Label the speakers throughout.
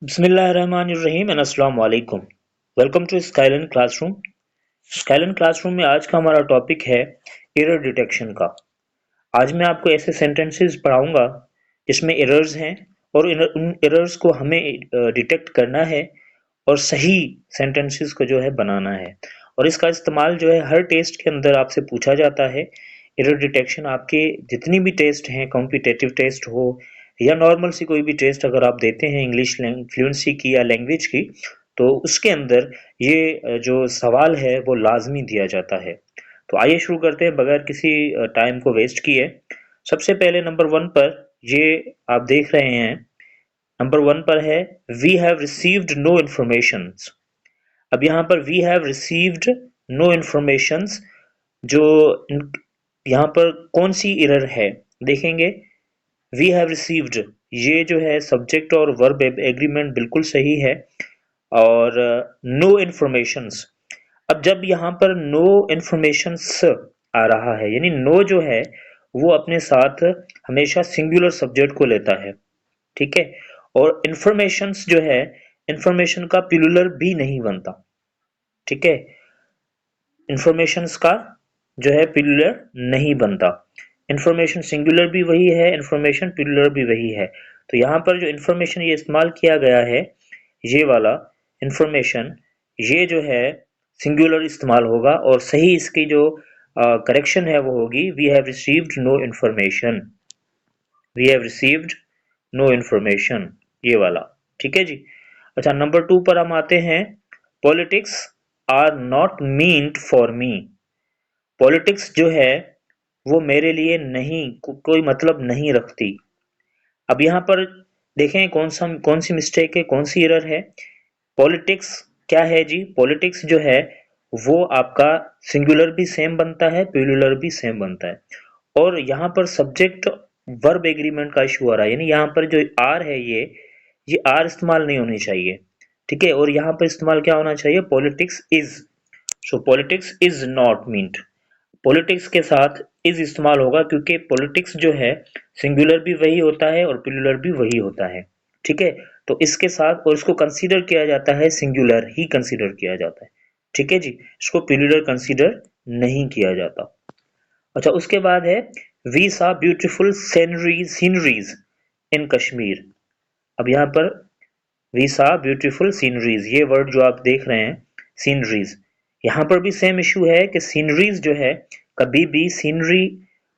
Speaker 1: बिस्मिल्लाहिर्रहमानिर्रहीम एंड अस्सलाम वालेकुम। Welcome to Skylan classroom. Skylan classroom में आज का हमारा टॉपिक है एरर डिटेक्शन का। आज मैं आपको ऐसे सेंटेंसेस पढ़ाऊंगा जिसमें एरर्स हैं और उन एरर्स को हमें डिटेक्ट करना है और सही सेंटेंसेस को जो है बनाना है। और इसका इस्तेमाल जो है हर टेस्ट के अंदर आपसे पूछा जाता है। एरर डिटेक्शन आपके जितनी भी टेस्ट हैं, कॉम्पिटिटिव टेस्ट हो या नॉर्मल सी कोई भी टेस्ट अगर आप देते हैं इंग्लिश फ्लुएंसी की या लैंग्वेज की, तो उसके अंदर ये जो सवाल है वो लाजमी दिया जाता है। तो आइए शुरू करते हैं बगैर किसी टाइम को वेस्ट किए। सबसे पहले नंबर वन पर ये आप देख रहे हैं, नंबर वन पर है we have received no information. अब यहाँ पर we have received no information, जो यहाँ पर कौन सी एरर है देखेंगे। वी हैव रिसीव्ड, ये जो है सब्जेक्ट और वर्ब एग्रीमेंट बिल्कुल सही है। और नो इन्फॉर्मेशंस, अब जब यहाँ पर नो इन्फॉर्मेशंस आ रहा है यानी नो जो है वो अपने साथ हमेशा सिंगुलर सब्जेक्ट को लेता है, ठीक है। और इन्फॉर्मेशंस जो है, इन्फॉर्मेशन का प्लूरल भी नहीं बनता, ठीक है। इन्फॉर्मेशंस का जो है प्लूरल नहीं बनता। इन्फॉर्मेशन सिंगुलर भी वही है, इन्फॉर्मेशन प्लूरल भी वही है। तो यहाँ पर जो इन्फॉर्मेशन ये इस्तेमाल किया गया है, ये वाला इन्फॉर्मेशन, ये जो है सिंगुलर इस्तेमाल होगा और सही इसकी जो करेक्शन है वो होगी we have received no information. We have received no information, ये वाला, ठीक है जी। अच्छा, नंबर टू पर हम आते हैं। Politics are not meant for me. Politics जो है वो मेरे लिए नहीं, कोई मतलब नहीं रखती। अब यहाँ पर देखें कौन सी मिस्टेक है, कौन सी एरर है। पॉलिटिक्स क्या है जी, पॉलिटिक्स जो है वो आपका सिंगुलर भी सेम बनता है, प्लूरल भी सेम बनता है। और यहाँ पर सब्जेक्ट वर्ब एग्रीमेंट का इशू आ रहा है, यानी यहाँ पर जो आर है ये आर इस्तेमाल नहीं होनी चाहिए, ठीक है। और यहाँ पर इस्तेमाल क्या होना चाहिए, politics is. So politics is not meant. Politics के साथ इज इस्तेमाल होगा क्योंकि पॉलिटिक्स जो है सिंगुलर भी वही होता है और प्लूरल भी वही होता है, ठीक है। तो इसके साथ, और इसको कंसीडर किया जाता है, सिंगुलर ही कंसीडर किया जाता है, ठीक है जी। इसको प्लूरल कंसीडर नहीं किया जाता। अच्छा, उसके बाद है वी सा ब्यूटीफुल सीनरीज इन कश्मीर। अब यहाँ पर वी सा ब्यूटीफुल सीनरीज, ये वर्ड जो आप देख रहे हैं सीनरीज, यहाँ पर भी सेम इशू है कि सीनरीज जो है कभी भी सीनरी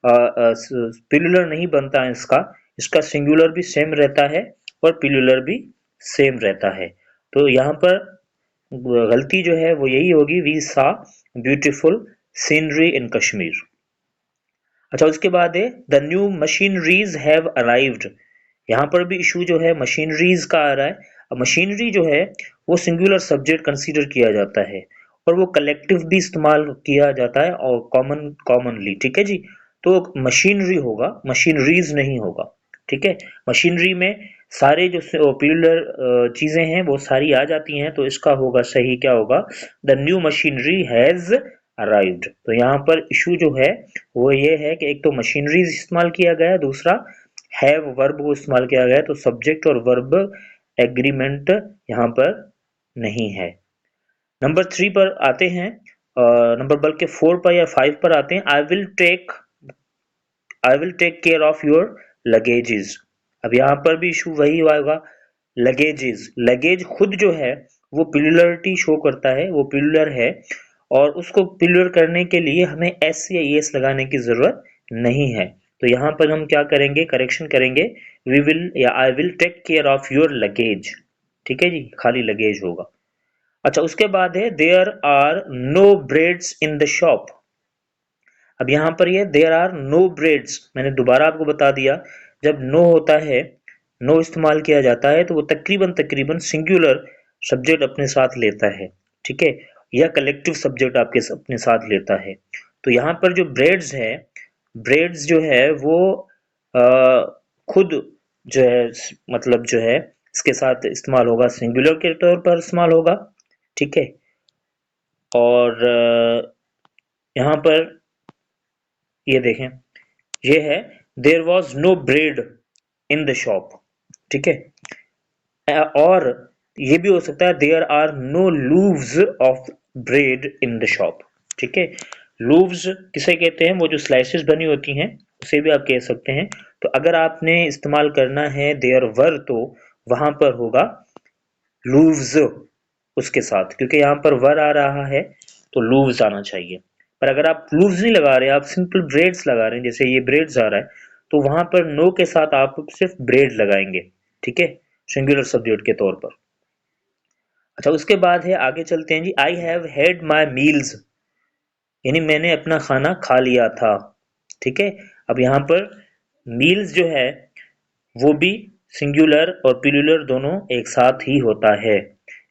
Speaker 1: प्लूरल नहीं बनता है इसका। इसका सिंगुलर भी सेम रहता है और प्लूरल भी सेम रहता है। तो यहाँ पर गलती जो है वो यही होगी, वी सा ब्यूटीफुल सीनरी इन कश्मीर। अच्छा, उसके बाद है the new machineries have arrived. यहाँ पर भी इशू जो है मशीनरीज का आ रहा है। अब मशीनरी जो है वो सिंगुलर सब्जेक्ट कंसीडर किया जाता है और वो कलेक्टिव भी इस्तेमाल किया जाता है और कॉमनली, ठीक है जी। तो मशीनरी होगा, मशीनरीज नहीं होगा, ठीक है। मशीनरी में सारे जो प्लूरल चीजें हैं वो सारी आ जाती हैं, तो इसका होगा सही क्या होगा, the new machinery has arrived. तो यहाँ पर इशू जो है वो ये है कि एक तो मशीनरीज इस्तेमाल किया गया है, दूसरा हैव वर्ब को इस्तेमाल किया गया है, तो सब्जेक्ट और वर्ब एग्रीमेंट यहाँ पर नहीं है। नंबर थ्री पर आते हैं, नंबर बल्कि फोर पर या फाइव पर आते हैं। I will take care of your luggages. अब यहाँ पर भी इशू वही होगा, लगेजेस। लगेज खुद जो है वो प्लूरलिटी शो करता है, वो प्लूरल है और उसको प्लूरल करने के लिए हमें एस या एस लगाने की जरूरत नहीं है। तो यहाँ पर हम क्या करेंगे, करेक्शन करेंगे, वी विल या I will take care of your luggage, ठीक है जी, खाली लगेज होगा। अच्छा, उसके बाद है there are no breads in the shop. अब यहाँ पर ये देयर आर नो ब्रेड्स, मैंने दोबारा आपको बता दिया, जब नो होता है, नो इस्तेमाल किया जाता है तो वो तकरीबन तकरीबन सिंगुलर सब्जेक्ट अपने साथ लेता है, ठीक है, या कलेक्टिव सब्जेक्ट आपके अपने साथ लेता है। तो यहाँ पर जो ब्रेड्स है, ब्रेड्स जो है वो आ, खुद जो है, मतलब जो है इसके साथ इस्तेमाल होगा, सिंगुलर के तौर पर इस्तेमाल होगा, ठीक है। और यहाँ पर ये देखें, ये है there was no bread in the shop, ठीक है। और ये भी हो सकता है there are no loaves of bread in the shop. ठीक है, लूव्स किसे कहते हैं, वो जो स्लाइसेस बनी होती हैं उसे भी आप कह सकते हैं। तो अगर आपने इस्तेमाल करना है देयर वर तो वहां पर होगा लूव्स उसके साथ, क्योंकि यहाँ पर वर आ रहा है तो लूव्स आना चाहिए। पर अगर आप लूव्स नहीं लगा रहे, आप सिंपल ब्रेड्स लगा रहे हैं, जैसे ये ब्रेड्स आ रहा है, तो वहां पर नो के साथ आप सिर्फ ब्रेड लगाएंगे। ठीक है, सिंगुलर सब्जेक्ट के तौर पर। अच्छा, उसके बाद है, आगे चलते हैं जी, I have had my meals, यानी मैंने अपना खाना खा लिया था। ठीक है, अब यहाँ पर मील्स जो है वो भी सिंगुलर और प्लूरल दोनों एक साथ ही होता है,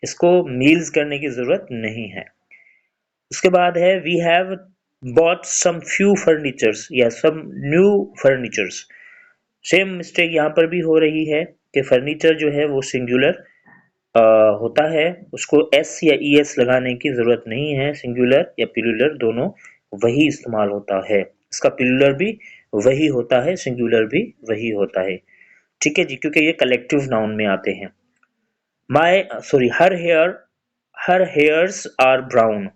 Speaker 1: इसको मील्स करने की जरूरत नहीं है। उसके बाद है we have bought some few furnitures या some new furnitures. Same mistake यहाँ पर भी हो रही है कि फर्नीचर जो है वो सिंगुलर होता है, उसको एस या ई एस लगाने की जरूरत नहीं है। सिंगुलर या प्लूरल दोनों वही इस्तेमाल होता है, इसका प्लूरल भी वही होता है, सिंगुलर भी वही होता है। ठीक है जी, क्योंकि ये कलेक्टिव नाउन में आते हैं। My sorry her hairs are brown,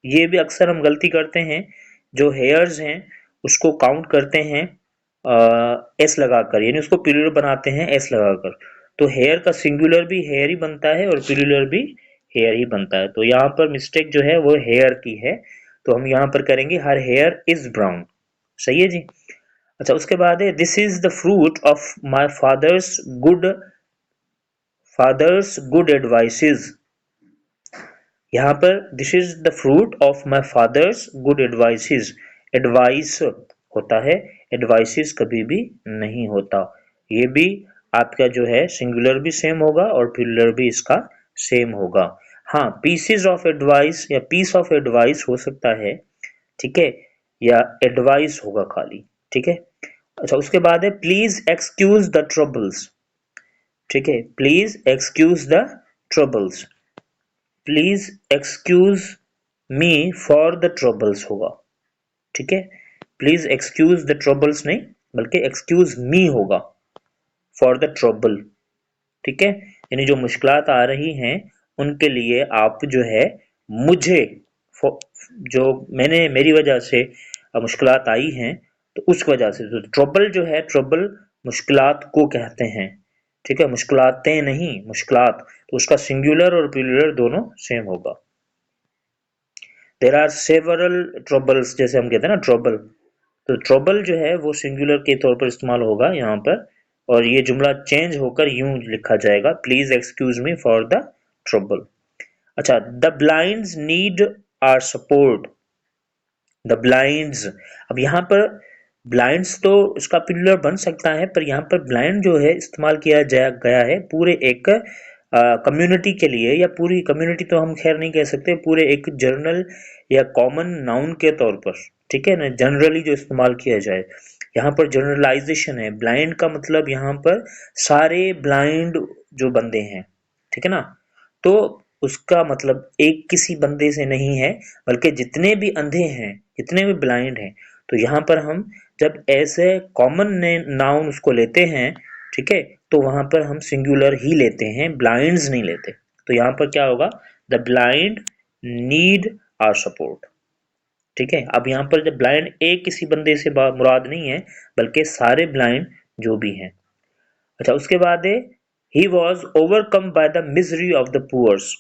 Speaker 1: ये भी अक्सर हम गलती करते हैं, जो हेयर्स हैं उसको काउंट करते हैं एस लगाकर, यानी उसको प्लूरल बनाते हैं एस लगाकर। तो हेयर का सिंगुलर भी हेयर ही बनता है और प्लूरल भी हेयर ही बनता है। तो यहाँ पर मिस्टेक जो है वो हेयर की है, तो हम यहाँ पर करेंगे हर हेयर इज ब्राउन। सही है जी। अच्छा, उसके बाद है this is the fruit of my father's good advices. यहाँ पर this is the fruit of my father's good advices, advice होता है, एडवाइसेस कभी भी नहीं होता। ये भी आपका जो है सिंगुलर भी सेम होगा और प्लूरल भी इसका सेम होगा। हाँ, पीसेस ऑफ एडवाइस या पीस ऑफ एडवाइस हो सकता है। ठीक है, या एडवाइस होगा खाली। ठीक है। अच्छा, उसके बाद है प्लीज एक्सक्यूज द ट्रबल्स। ठीक है, please excuse the troubles, please excuse me for the troubles होगा। ठीक है, प्लीज एक्सक्यूज द ट्रबल्स नहीं बल्कि एक्सक्यूज मी होगा फॉर द ट्रबल। ठीक है, यानी जो मुश्किलात आ रही हैं उनके लिए आप जो है मुझे, जो मैंने मेरी वजह से मुश्किलात आई हैं तो उस वजह से, तो ट्रबल जो है, ट्रबल मुश्किलात को कहते हैं। ठीक है, मुश्किलातें नहीं, मुश्किलात, तो उसका सिंगुलर और प्लूरल दोनों सेम होगा। देयर आर सेवरल ट्रबल्स, जैसे हम कहते हैं ना ट्रबल, तो ट्रबल जो है वो सिंगुलर के तौर पर इस्तेमाल होगा यहाँ पर, और ये जुमला चेंज होकर यूं लिखा जाएगा please excuse me for the trouble. अच्छा, the blinds need our support, the blinds, अब यहाँ पर ब्लाइंड्स तो इसका प्लूरल बन सकता है, पर यहाँ पर ब्लाइंड जो है इस्तेमाल किया गया है पूरे एक कम्युनिटी के लिए, या पूरी कम्युनिटी तो हम खैर नहीं कह सकते, पूरे एक जर्नल या कॉमन नाउन के तौर पर। ठीक है ना, जनरली जो इस्तेमाल किया जाए, यहाँ पर जनरलाइजेशन है। ब्लाइंड का मतलब यहाँ पर सारे ब्लाइंड जो बंदे हैं, ठीक है ना, तो उसका मतलब एक किसी बंदे से नहीं है, बल्कि जितने भी अंधे हैं, जितने भी ब्लाइंड हैं। तो यहाँ पर हम जब ऐसे कॉमन नाउन उसको लेते हैं, ठीक है, तो वहां पर हम सिंगुलर ही लेते हैं, ब्लाइंड्स नहीं लेते। तो यहाँ पर क्या होगा, the blind need our support. ठीक है, अब यहाँ पर जब ब्लाइंड एक किसी बंदे से मुराद नहीं है, बल्कि सारे ब्लाइंड जो भी हैं। अच्छा, उसके बाद है he was overcome by the misery of the poors,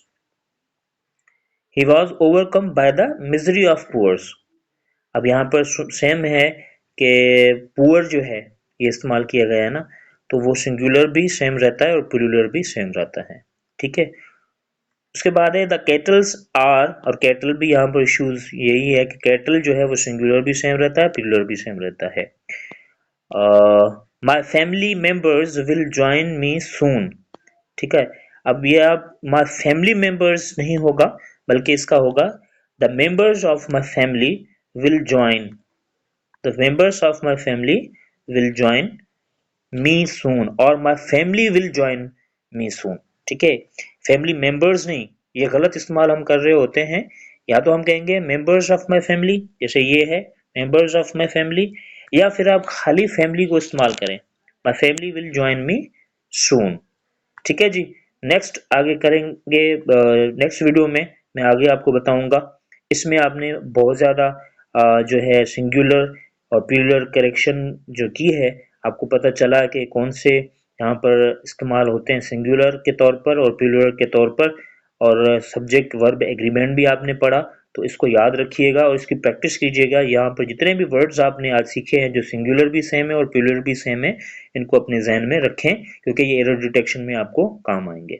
Speaker 1: he was overcome by the misery of poors. अब यहाँ पर सेम है कि पुअर जो है ये इस्तेमाल किया गया है ना, तो वो सिंगुलर भी सेम रहता है और प्लूरल भी सेम रहता है। ठीक है, उसके बाद है द केटल्स आर, और केटल भी यहाँ पर इश्यूज यही है कि केटल जो है वो सिंगुलर भी सेम रहता है, प्लूरल भी सेम रहता है। My family members will join me soon. ठीक है, अब ये आप माई फैमिली मेंबर्स नहीं होगा, बल्कि इसका होगा the members of my family will join, the members of my family will join me soon, और my family will join me soon. ठीक है, फैमिली मेंबर्स नहीं, ये गलत इस्तेमाल हम कर रहे होते हैं। या तो हम कहेंगे मेंबर्स ऑफ माई फैमिली, जैसे ये है मेंबर्स ऑफ माई फैमिली, या फिर आप खाली फैमिली को इस्तेमाल करें, my family will join me soon. ठीक है जी। नेक्स्ट आगे करेंगे, नेक्स्ट वीडियो में मैं आगे आपको बताऊंगा। इसमें आपने बहुत ज़्यादा जो है सिंगुलर और प्लूरल करेक्शन जो की है, आपको पता चला कि कौन से यहाँ पर इस्तेमाल होते हैं सिंगुलर के तौर पर और प्लूरल के तौर पर, और सब्जेक्ट वर्ब एग्रीमेंट भी आपने पढ़ा। तो इसको याद रखिएगा और इसकी प्रैक्टिस कीजिएगा। यहाँ पर जितने भी वर्ड्स आपने आज सीखे हैं जो सिंगुलर भी सेम है और प्लूरल भी सेम है, इनको अपने जहन में रखें क्योंकि ये एरर डिटेक्शन में आपको काम आएंगे।